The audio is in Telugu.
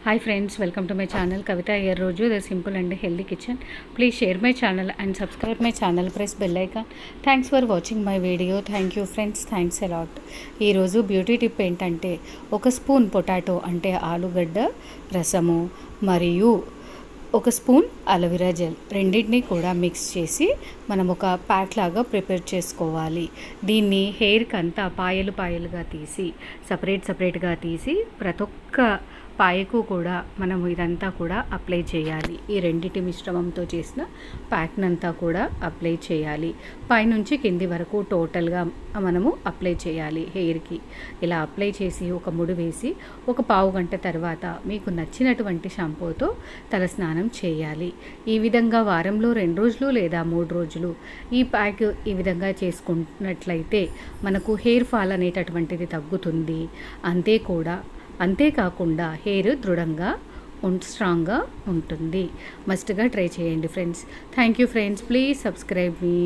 Hi friends, welcome to my channel Kavita here Roju, the simple and healthy kitchen. Please share my channel and subscribe my channel, press bell icon. Thanks for watching my video. Thank you friends, thanks a lot. ఈ రోజు బ్యూటీ టిప్ ఏంటంటే ఒక స్పూన్ పొటాటో అంటే ఆలుగడ్డ రసము మరియు ఒక స్పూన్ అలోవెరా జెల్ రెండింటిని కూడా మిక్స్ చేసి మనం ఒక ప్యాక్ లాగా ప్రిపేర్ చేసుకోవాలి. దీన్ని హెయిర్కి అంతా పాయలుగా తీసి సపరేట్గా తీసి ప్రతి ఒక్క పాయకు కూడా మనము ఇదంతా కూడా అప్లై చేయాలి. ఈ రెండిటి మిశ్రమంతో చేసిన ప్యాక్నంతా కూడా అప్లై చేయాలి. పైనుంచి కింది వరకు టోటల్గా మనము అప్లై చేయాలి హెయిర్కి. ఇలా అప్లై చేసి ఒక ముడి వేసి ఒక పావు గంట తర్వాత మీకు నచ్చినటువంటి షాంపూతో తలస్నానం చేయాలి. ఈ విధంగా వారంలో 2 రోజులు లేదా 3 రోజులు ఈ ప్యాక్ ఈ విధంగా చేసుకున్నట్లయితే మనకు హెయిర్ ఫాల్ అనేటటువంటిది తగ్గుతుంది. అంతేకాకుండా హెయిర్ దృఢంగా స్ట్రాంగ్గా ఉంటుంది. మస్ట్గా ట్రై చేయండి friends. Thank you friends, please subscribe me.